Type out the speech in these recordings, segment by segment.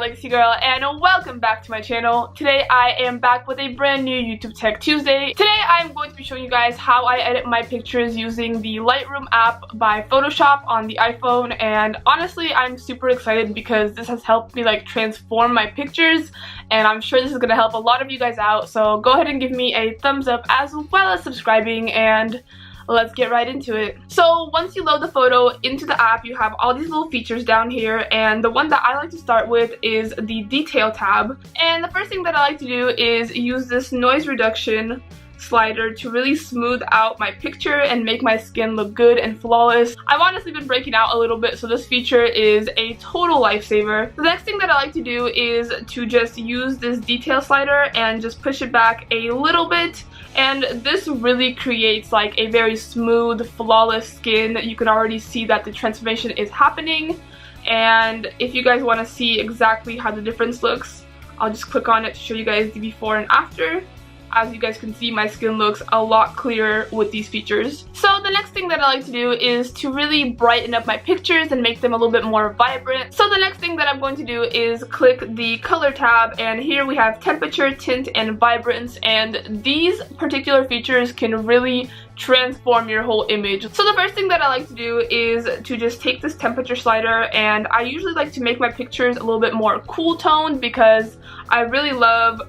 Legacy Girl, and welcome back to my channel. Today I am back with a brand new YouTube Tech Tuesday. Today I'm going to be showing you guys how I edit my pictures using the Lightroom app by Photoshop on the iPhone, and honestly I'm super excited because this has helped me like transform my pictures, and I'm sure this is going to help a lot of you guys out. So go ahead and give me a thumbs up as well as subscribing, and let's get right into it. So once you load the photo into the app, you have all these little features down here, and the one that I like to start with is the detail tab. And the first thing that I like to do is use this noise reduction slider to really smooth out my picture and make my skin look good and flawless. I've honestly been breaking out a little bit, so this feature is a total lifesaver. The next thing that I like to do is to just use this detail slider and just push it back a little bit, and this really creates like a very smooth, flawless skin. You can already see that the transformation is happening, and if you guys want to see exactly how the difference looks, I'll just click on it to show you guys the before and after. As you guys can see, my skin looks a lot clearer with these features. So the next thing that I like to do is to really brighten up my pictures and make them a little bit more vibrant. So the next thing that I'm going to do is click the color tab, and here we have temperature, tint, and vibrance, and these particular features can really transform your whole image. So the first thing that I like to do is to just take this temperature slider, and I usually like to make my pictures a little bit more cool toned because I really love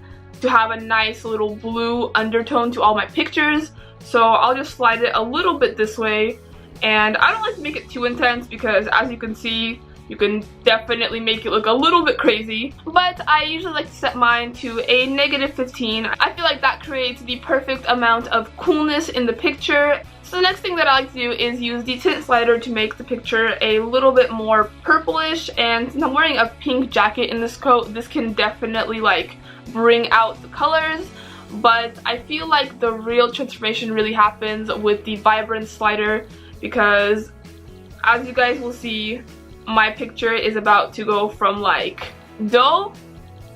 to have a nice little blue undertone to all my pictures. So I'll just slide it a little bit this way, and I don't like to make it too intense because as you can see, you can definitely make it look a little bit crazy, but I usually like to set mine to a -15. I feel like that creates the perfect amount of coolness in the picture. So the next thing that I like to do is use the tint slider to make the picture a little bit more purplish, and since I'm wearing a pink jacket in this coat, this can definitely like bring out the colors, but I feel like the real transformation really happens with the vibrance slider, because as you guys will see, my picture is about to go from like dull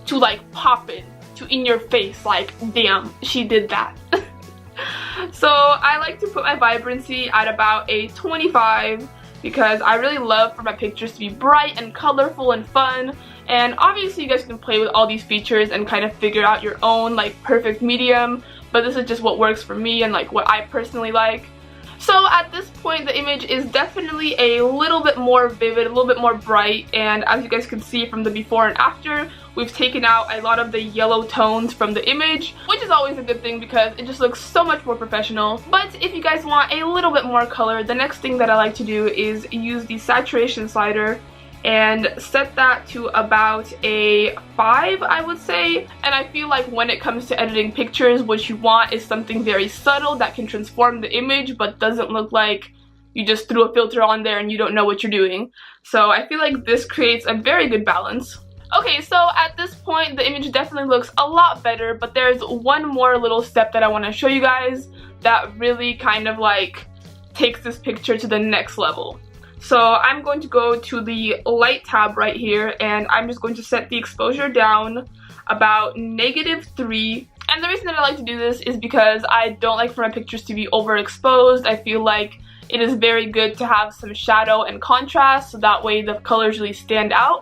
to like poppin' to in your face, like damn, she did that. So I like to put my vibrancy at about a 25 because I really love for my pictures to be bright and colorful and fun. And obviously you guys can play with all these features and kind of figure out your own like perfect medium, but this is just what works for me and like what I personally like. So at this point the image is definitely a little bit more vivid, a little bit more bright, and as you guys can see from the before and after, we've taken out a lot of the yellow tones from the image, which is always a good thing because it just looks so much more professional. But if you guys want a little bit more color, the next thing that I like to do is use the saturation slider and set that to about a 5, I would say. And I feel like when it comes to editing pictures, what you want is something very subtle that can transform the image but doesn't look like you just threw a filter on there and you don't know what you're doing. So I feel like this creates a very good balance. Okay, so at this point the image definitely looks a lot better, but there's one more little step that I want to show you guys that really kind of like takes this picture to the next level. So I'm going to go to the light tab right here, and I'm just going to set the exposure down about -3. And the reason that I like to do this is because I don't like for my pictures to be overexposed. I feel like it is very good to have some shadow and contrast, so that way the colors really stand out.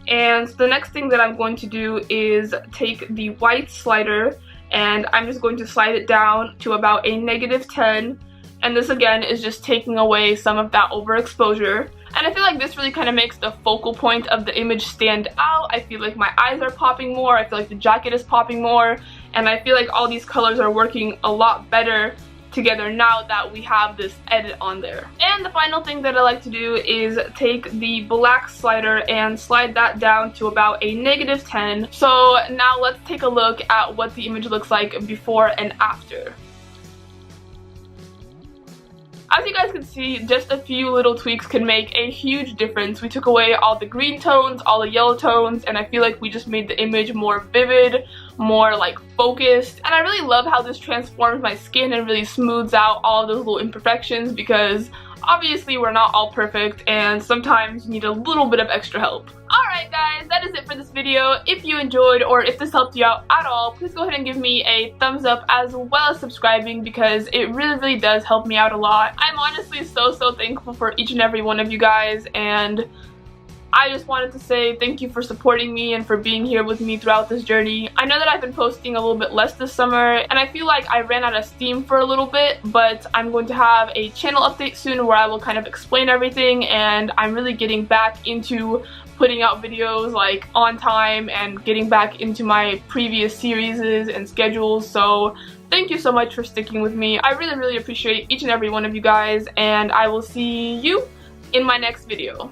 And the next thing that I'm going to do is take the white slider, and I'm just going to slide it down to about a -10. And this again is just taking away some of that overexposure. And I feel like this really kind of makes the focal point of the image stand out. I feel like my eyes are popping more, I feel like the jacket is popping more, and I feel like all these colors are working a lot better together now that we have this edit on there. And the final thing that I like to do is take the black slider and slide that down to about a -10. So now let's take a look at what the image looks like before and after. As you guys can see, just a few little tweaks can make a huge difference. We took away all the green tones, all the yellow tones, and I feel like we just made the image more vivid, more like focused. And I really love how this transforms my skin and really smooths out all those little imperfections, because obviously we're not all perfect and sometimes you need a little bit of extra help. Alright guys, that is it for this video. If you enjoyed or if this helped you out at all, please go ahead and give me a thumbs up as well as subscribing, because it really does help me out a lot. I'm honestly so thankful for each and every one of you guys, and I just wanted to say thank you for supporting me and for being here with me throughout this journey. I know that I've been posting a little bit less this summer, and I feel like I ran out of steam for a little bit, but I'm going to have a channel update soon where I will kind of explain everything, and I'm really getting back into putting out videos like on time and getting back into my previous series and schedules. So thank you so much for sticking with me. I really appreciate each and every one of you guys, and I will see you in my next video.